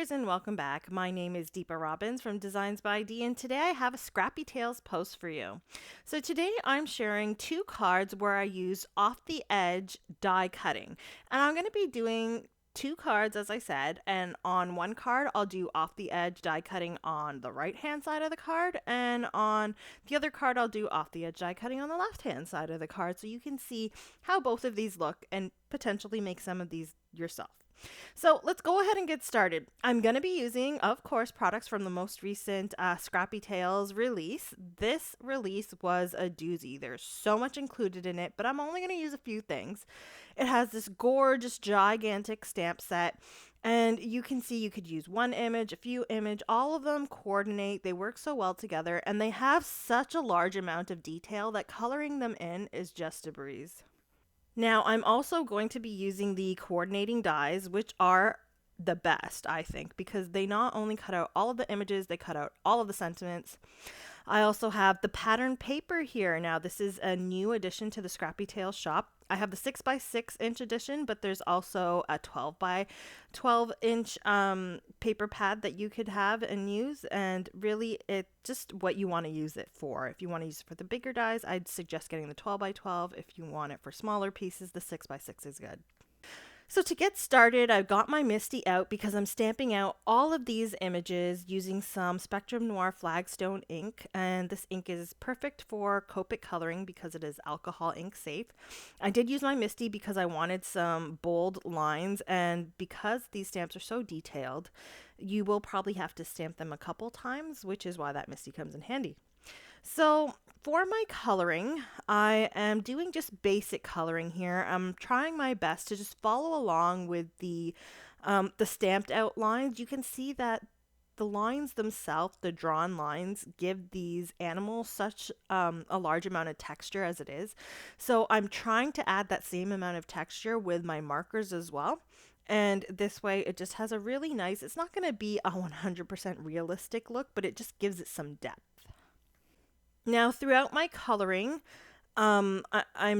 viewers, and welcome back. My name is Deepa Robbins from DeeZinesByD, and today I have a Scrappy Tails post for you. So today I'm sharing two cards where I use off the edge die cutting, and I'm going to be doing two cards, as I said, and on one card I'll do off the edge die cutting on the right hand side of the card, and on the other card I'll do off the edge die cutting on the left hand side of the card, so you can see how both of these look and potentially make some of these yourself. So let's go ahead and get started. I'm going to be using, of course, products from the most recent Scrappy Tails release. This release was a doozy. There's so much included in it, but I'm only going to use a few things. It has this gorgeous, gigantic stamp set, and you can see you could use one image, a few image, all of them coordinate. They work so well together, and they have such a large amount of detail that coloring them in is just a breeze. Now, I'm also going to be using the coordinating dies, which are the best, I think, because they not only cut out all of the images, they cut out all of the sentiments. I also have the pattern paper here. Now, this is a new addition to the Scrappy Tails shop. I have the 6x6" edition, but there's also a 12x12" paper pad that you could have and use, and really it's just what you want to use it for. If you want to use it for the bigger dies, I'd suggest getting the 12x12. If you want it for smaller pieces, the 6x6 is good. So to get started, I've got my Misty out because I'm stamping out all of these images using some Spectrum Noir Flagstone ink, and this ink is perfect for Copic coloring because it is alcohol ink safe. I did use my Misty because I wanted some bold lines, and because these stamps are so detailed, you will probably have to stamp them a couple times, which is why that Misty comes in handy. So for my coloring, I am doing just basic coloring here. I'm trying my best to just follow along with the stamped out lines. You can see that the lines themselves, the drawn lines, give these animals such a large amount of texture as it is. So I'm trying to add that same amount of texture with my markers as well. And this way it just has a really nice, it's not going to be a 100% realistic look, but it just gives it some depth. Now, throughout my coloring, I'm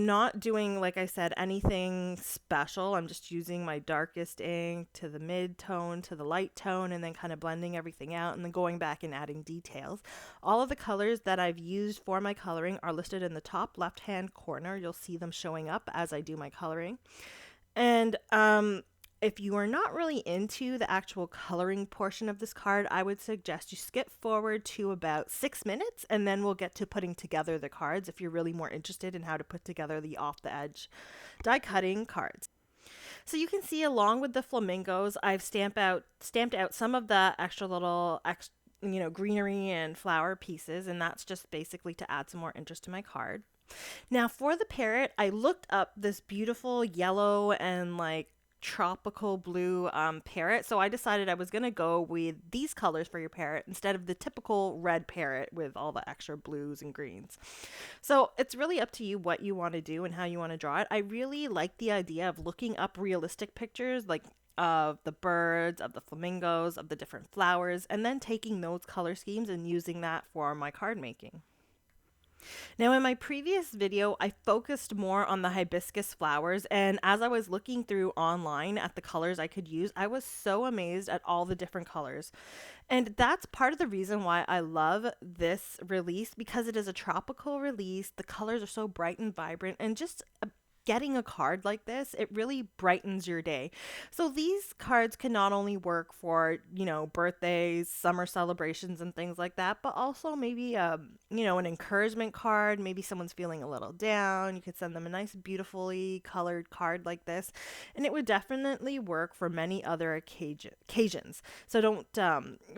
not doing, like I said, anything special. I'm just using my darkest ink to the mid-tone to the light tone, and then kind of blending everything out and then going back and adding details. All of the colors that I've used for my coloring are listed in the top left-hand corner. You'll see them showing up as I do my coloring. And if you are not really into the actual coloring portion of this card, I would suggest you skip forward to about 6 minutes, and then we'll get to putting together the cards if you're really more interested in how to put together the off the edge die cutting cards. So you can see along with the flamingos, I've stamped out some of the extra little greenery and flower pieces, and that's just basically to add some more interest to my card. Now for the parrot, I looked up this beautiful yellow and tropical blue parrot, so I decided I was going to go with these colors for your parrot instead of the typical red parrot with all the extra blues and greens. So it's really up to you what you want to do and how you want to draw it. I really like the idea of looking up realistic pictures of the birds, of the flamingos, of the different flowers, and then taking those color schemes and using that for my card making. Now, in my previous video, I focused more on the hibiscus flowers, and as I was looking through online at the colors I could use, I was so amazed at all the different colors. And that's part of the reason why I love this release, because it is a tropical release. The colors are so bright and vibrant, and just getting a card like this, it really brightens your day. So these cards can not only work for, birthdays, summer celebrations and things like that, but also maybe, an encouragement card. Maybe someone's feeling a little down. You could send them a nice, beautifully colored card like this. And it would definitely work for many other occasions. So don't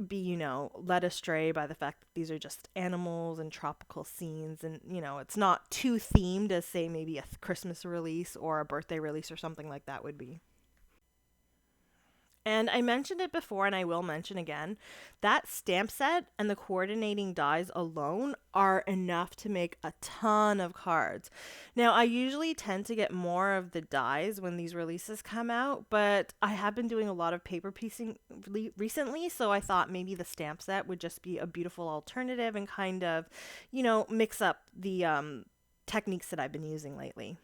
be, led astray by the fact that these are just animals and tropical scenes. And, it's not too themed as, say, maybe a Christmas release or a birthday release or something like that would be. And I mentioned it before, and I will mention again, that stamp set and the coordinating dies alone are enough to make a ton of cards. Now, I usually tend to get more of the dies when these releases come out, but I have been doing a lot of paper piecing recently, so I thought maybe the stamp set would just be a beautiful alternative and kind of, mix up the techniques that I've been using lately.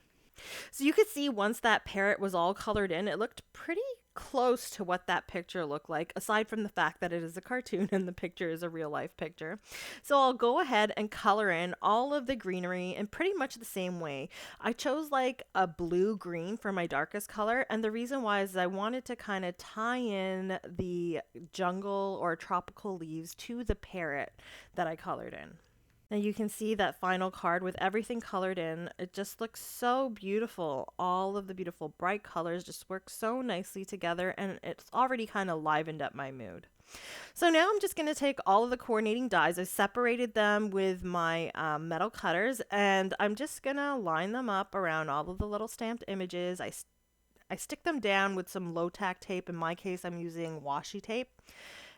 So you could see once that parrot was all colored in, it looked pretty close to what that picture looked like, aside from the fact that it is a cartoon and the picture is a real life picture. So I'll go ahead and color in all of the greenery in pretty much the same way. I chose like a blue green for my darkest color, and the reason why is I wanted to kind of tie in the jungle or tropical leaves to the parrot that I colored in. Now you can see that final card with everything colored in. It just looks so beautiful. All of the beautiful bright colors just work so nicely together, and it's already kind of livened up my mood. So now I'm just going to take all of the coordinating dies. I separated them with my metal cutters, and I'm just going to line them up around all of the little stamped images. I stick them down with some low tack tape. In my case, I'm using washi tape.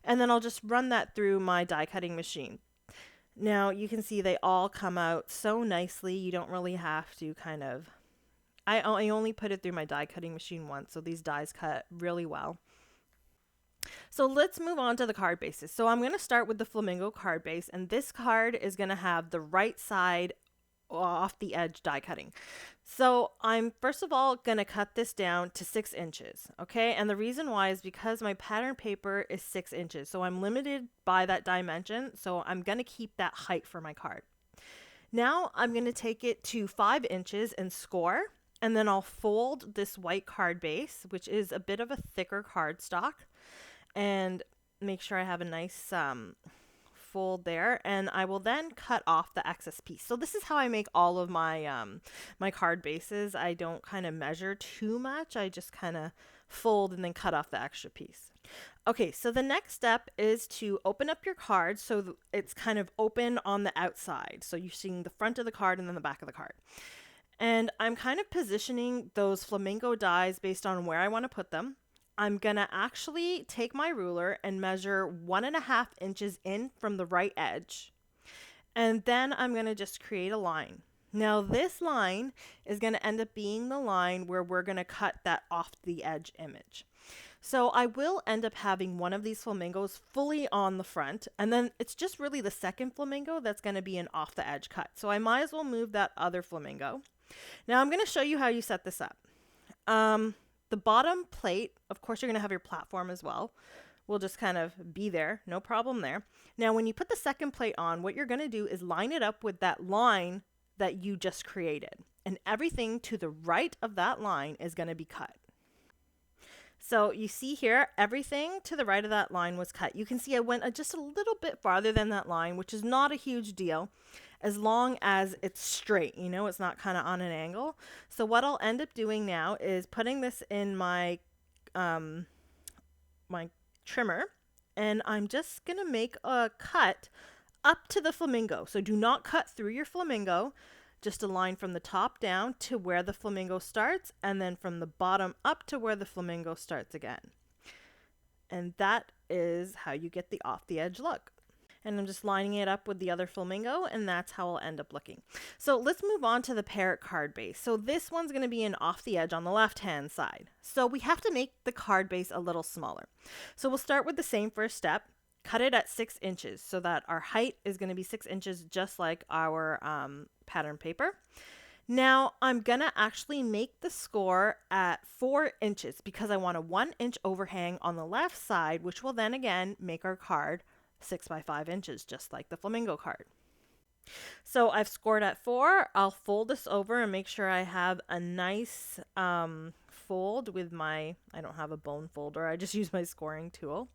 And then I'll just run that through my die cutting machine. Now you can see they all come out so nicely. You don't really have to kind of, I only put it through my die cutting machine once, so these dies cut really well. So let's move on to the card bases. So I'm going to start with the flamingo card base, and this card is going to have the right side off the edge die cutting. So I'm first of all going to cut this down to 6 inches. Okay. And the reason why is because my pattern paper is 6 inches. So I'm limited by that dimension. So I'm going to keep that height for my card. Now I'm going to take it to 5 inches and score. And then I'll fold this white card base, which is a bit of a thicker cardstock, and make sure I have a nice fold there, and I will then cut off the excess piece. So this is how I make all of my my card bases. I don't kind of measure too much. I just kind of fold and then cut off the extra piece. Okay, so the next step is to open up your card so it's kind of open on the outside. So you're seeing the front of the card and then the back of the card. And I'm kind of positioning those flamingo dies based on where I want to put them. I'm going to actually take my ruler and measure 1.5 inches in from the right edge. And then I'm going to just create a line. Now this line is going to end up being the line where we're going to cut that off the edge image. So I will end up having one of these flamingos fully on the front, and then it's just really the second flamingo that's going to be an off the edge cut. So I might as well move that other flamingo. Now I'm going to show you how you set this up. The bottom plate, of course, you're going to have your platform as well. We'll just kind of be there, no problem there. Now, when you put the second plate on, what you're going to do is line it up with that line that you just created. And everything to the right of that line is going to be cut. So you see here, everything to the right of that line was cut. You can see I went just a little bit farther than that line, which is not a huge deal, as long as it's straight, you know, it's not kind of on an angle. So what I'll end up doing now is putting this in my my trimmer, and I'm just going to make a cut up to the flamingo. So do not cut through your flamingo, just a line from the top down to where the flamingo starts, and then from the bottom up to where the flamingo starts again. And that is how you get the off the edge look. And I'm just lining it up with the other flamingo, and that's how I'll end up looking. So let's move on to the parrot card base. So this one's going to be an off the edge on the left hand side. So we have to make the card base a little smaller. So we'll start with the same first step. Cut it at 6 inches so that our height is going to be 6 inches, just like our pattern paper. Now I'm going to actually make the score at 4 inches because I want a 1 inch overhang on the left side, which will then again make our card 6 by 5 inches, just like the flamingo card. So I've scored at 4. I'll fold this over and make sure I have a nice fold with my, I don't have a bone folder, I just use my scoring tool.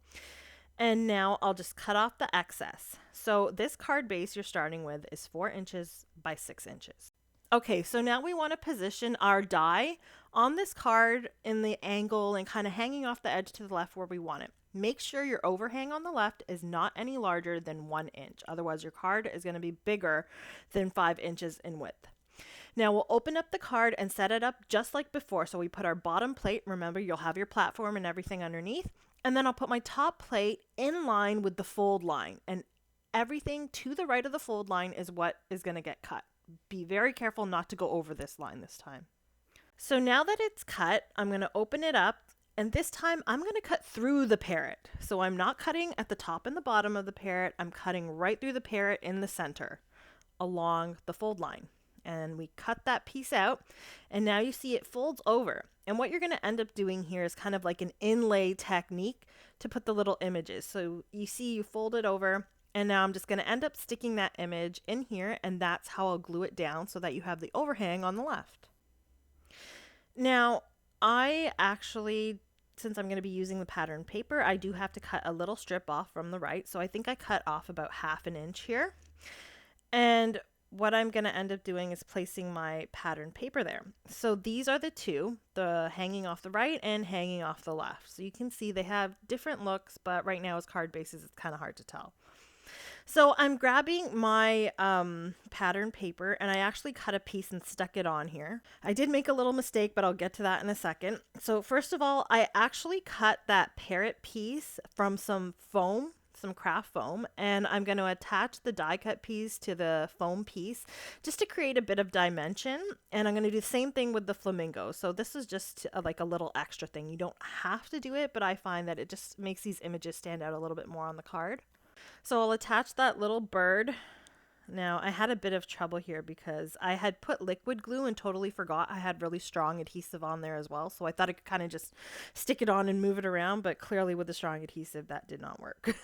And now I'll just cut off the excess. So this card base you're starting with is 4 inches by 6 inches. Okay, so now we want to position our die on this card in the angle and kind of hanging off the edge to the left where we want it. Make sure your overhang on the left is not any larger than 1 inch. Otherwise your card is going to be bigger than 5 inches in width. Now we'll open up the card and set it up just like before. So we put our bottom plate, remember you'll have your platform and everything underneath, and then I'll put my top plate in line with the fold line, and everything to the right of the fold line is what is going to get cut. Be very careful not to go over this line this time. So now that it's cut, I'm going to open it up, and this time I'm going to cut through the parrot. So I'm not cutting at the top and the bottom of the parrot. I'm cutting right through the parrot in the center along the fold line. And we cut that piece out, and now you see it folds over. And what you're going to end up doing here is kind of like an inlay technique to put the little images. So you see you fold it over, and now I'm just going to end up sticking that image in here, and that's how I'll glue it down so that you have the overhang on the left. Now, I actually, since I'm going to be using the pattern paper, I do have to cut a little strip off from the right. So I think I cut off about 1/2 inch here. And what I'm going to end up doing is placing my pattern paper there. So these are the two, the hanging off the right and hanging off the left. So you can see they have different looks, but right now as card bases, it's kind of hard to tell. So I'm grabbing my pattern paper, and I actually cut a piece and stuck it on here. I did make a little mistake, but I'll get to that in a second. So first of all, I actually cut that Parrot piece from some foam, some craft foam, and I'm going to attach the die cut piece to the foam piece just to create a bit of dimension. And I'm going to do the same thing with the flamingo. So this is just like a little extra thing. You don't have to do it, but I find that it just makes these images stand out a little bit more on the card. So I'll attach that little bird. Now I had a bit of trouble here because I had put liquid glue and totally forgot I had really strong adhesive on there as well. So I thought I could kind of just stick it on and move it around, but clearly with the strong adhesive that did not work.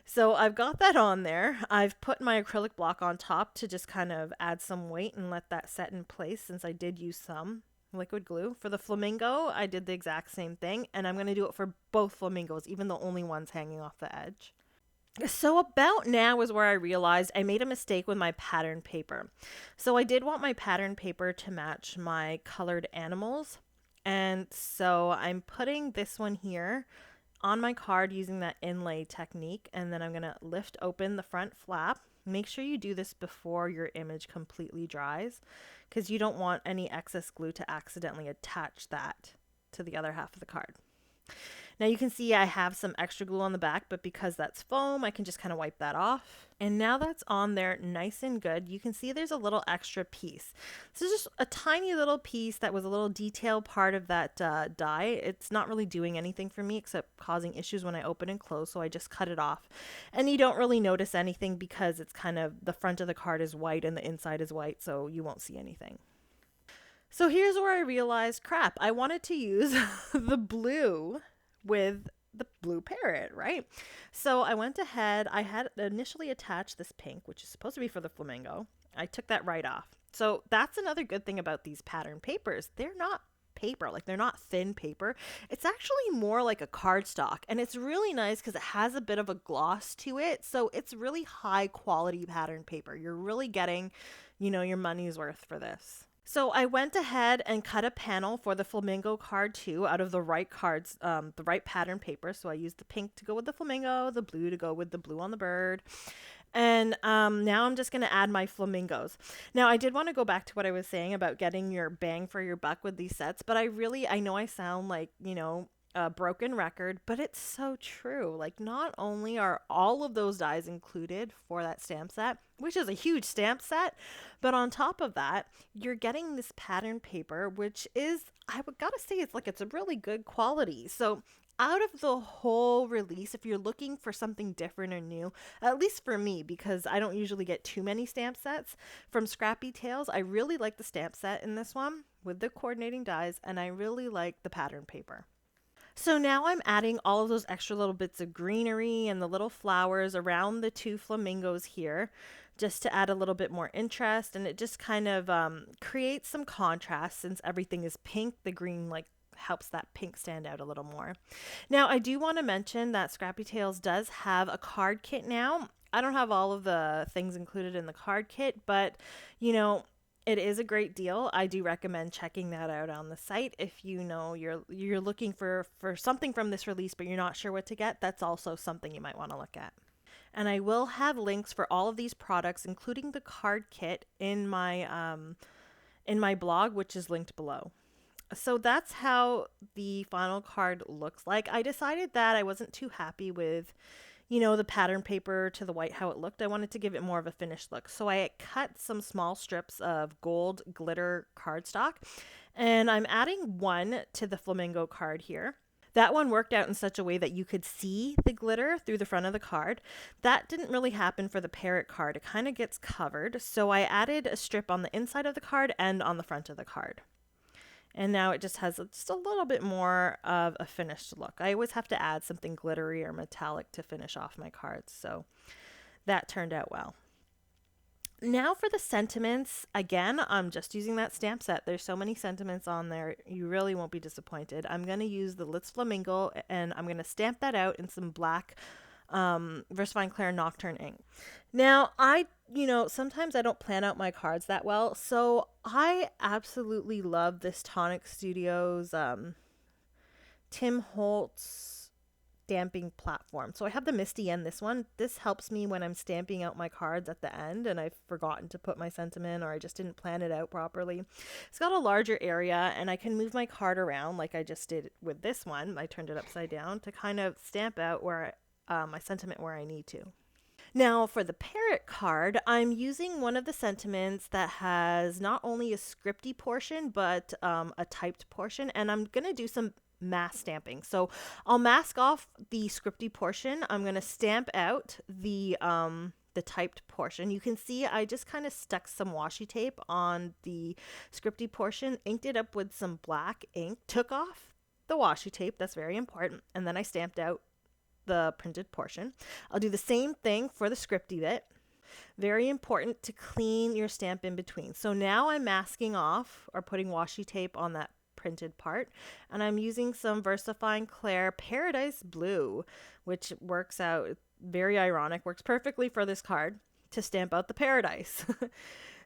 So I've got that on there. I've put my acrylic block on top to just kind of add some weight and let that set in place, since I did use some liquid glue. For the flamingo, I did the exact same thing, and I'm going to do it for both flamingos, even the only ones hanging off the edge. So about now is where I realized I made a mistake with my pattern paper. So I did want my pattern paper to match my colored animals. And so I'm putting this one here on my card using that inlay technique. And then I'm going to lift open the front flap. Make sure you do this before your image completely dries, because you don't want any excess glue to accidentally attach that to the other half of the card. Now you can see I have some extra glue on the back, but because that's foam, I can just kind of wipe that off. And now that's on there nice and good, you can see there's a little extra piece. This is just a tiny little piece that was a little detail part of that die. It's not really doing anything for me except causing issues when I open and close, so I just cut it off. And you don't really notice anything because it's kind of, the front of the card is white and the inside is white, so you won't see anything. So here's where I realized, crap, I wanted to use the blue with the blue parrot, right? So I went ahead, I had initially attached this pink, which is supposed to be for the flamingo. I took that right off. So that's another good thing about these pattern papers. They're not paper, like they're not thin paper. It's actually more like a cardstock, and it's really nice because it has a bit of a gloss to it. So it's really high quality pattern paper. You're really getting, your money's worth for this. So I went ahead and cut a panel for the flamingo card too out of the right cards, the right pattern paper. So I used the pink to go with the flamingo, the blue to go with the blue on the bird. And now I'm just going to add my flamingos. Now I did want to go back to what I was saying about getting your bang for your buck with these sets, but I know I sound like, a broken record, but it's so true. Like, not only are all of those dies included for that stamp set, which is a huge stamp set, but on top of that, you're getting this pattern paper, which is, I would gotta say, it's a really good quality. So out of the whole release, if you're looking for something different or new, at least for me, because I don't usually get too many stamp sets from Scrappy Tails, I really like the stamp set in this one with the coordinating dies, and I really like the pattern paper. So now I'm adding all of those extra little bits of greenery and the little flowers around the two flamingos here, just to add a little bit more interest, and it just kind of creates some contrast. Since everything is pink, the green helps that pink stand out a little more. Now I do want to mention that Scrappy Tails does have a card kit now. I don't have all of the things included in the card kit, but it is a great deal. I do recommend checking that out on the site. If you're looking for something from this release, but you're not sure what to get, that's also something you might want to look at. And I will have links for all of these products, including the card kit, in my blog, which is linked below. So that's how the final card looks like. I decided that I wasn't too happy with the pattern paper to the white, how it looked. I wanted to give it more of a finished look. So I cut some small strips of gold glitter cardstock, and I'm adding one to the flamingo card here. That one worked out in such a way that you could see the glitter through the front of the card. That didn't really happen for the Parrot card. It kind of gets covered. So I added a strip on the inside of the card and on the front of the card. And now it just has just a little bit more of a finished look. I always have to add something glittery or metallic to finish off my cards. So that turned out well. Now for the sentiments, again, I'm just using that stamp set. There's so many sentiments on there, you really won't be disappointed. I'm going to use the Litz Flamingo, and I'm going to stamp that out in some black VersaFine Clair Nocturne ink. Now, sometimes I don't plan out my cards that well, so I absolutely love this Tonic Studios Tim Holtz stamping platform. So I have the Misty and this one. This helps me when I'm stamping out my cards at the end and I've forgotten to put my sentiment, or I just didn't plan it out properly. It's got a larger area and I can move my card around like I just did with this one. I turned it upside down to kind of stamp out where my sentiment where I need to. Now for the Parrot card, I'm using one of the sentiments that has not only a scripty portion but a typed portion, and I'm going to do some mask stamping. So I'll mask off the scripty portion. I'm going to stamp out the typed portion. You can see I just kind of stuck some washi tape on the scripty portion, inked it up with some black ink, took off the washi tape, that's very important, and then I stamped out the printed portion. I'll do the same thing for the scripty bit. Very important to clean your stamp in between. So now I'm masking off or putting washi tape on that printed part, and I'm using some VersaFine Clair Paradise Blue, which works out very ironic, works perfectly for this card to stamp out the paradise.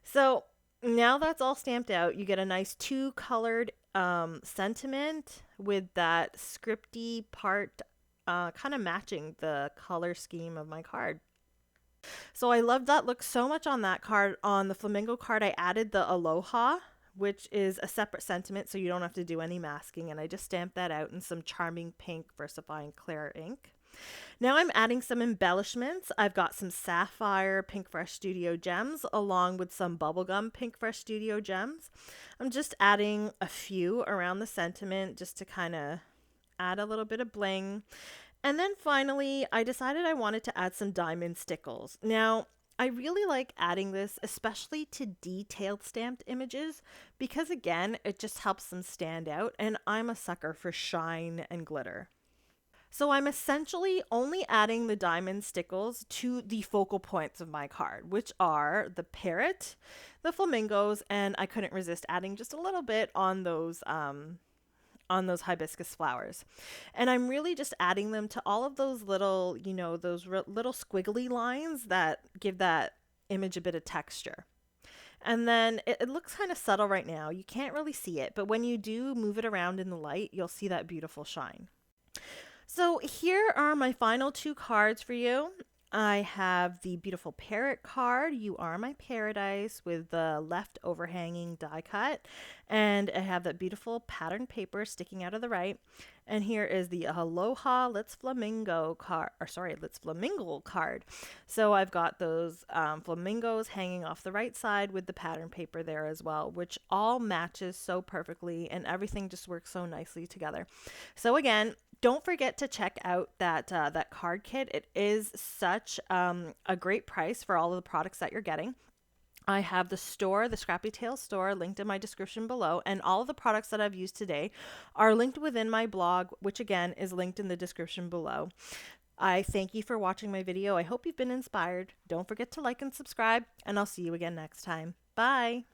So now that's all stamped out, you get a nice two colored sentiment with that scripty part kind of matching the color scheme of my card. So I love that look so much on that card. On the Flamingo card, I added the Aloha, which is a separate sentiment, so you don't have to do any masking, and I just stamped that out in some charming pink VersaFine Clair ink. Now I'm adding some embellishments. I've got some Sapphire Pink Fresh Studio gems along with some Bubblegum Pink Fresh Studio gems. I'm just adding a few around the sentiment just to kind of add a little bit of bling. And then finally, I decided I wanted to add some diamond stickles. Now, I really like adding this, especially to detailed stamped images, because again, it just helps them stand out, and I'm a sucker for shine and glitter. So I'm essentially only adding the diamond stickles to the focal points of my card, which are the Parrot, the Flamingos, and I couldn't resist adding just a little bit on those hibiscus flowers. And I'm really just adding them to all of those little, little squiggly lines that give that image a bit of texture. And then it looks kind of subtle right now. You can't really see it, but when you do move it around in the light, you'll see that beautiful shine. So here are my final two cards for you. I have the beautiful Parrot card, You Are My Paradise, with the left overhanging die cut. And I have that beautiful pattern paper sticking out of the right. And here is the Aloha Let's Flamingo card, Let's Flamingo card. So I've got those flamingos hanging off the right side with the pattern paper there as well, which all matches so perfectly and everything just works so nicely together. So again, don't forget to check out that card kit. It is such a great price for all of the products that you're getting. I have the store, the Scrappy Tails store, linked in my description below, and all of the products that I've used today are linked within my blog, which again is linked in the description below. I thank you for watching my video. I hope you've been inspired. Don't forget to like and subscribe, and I'll see you again next time. Bye!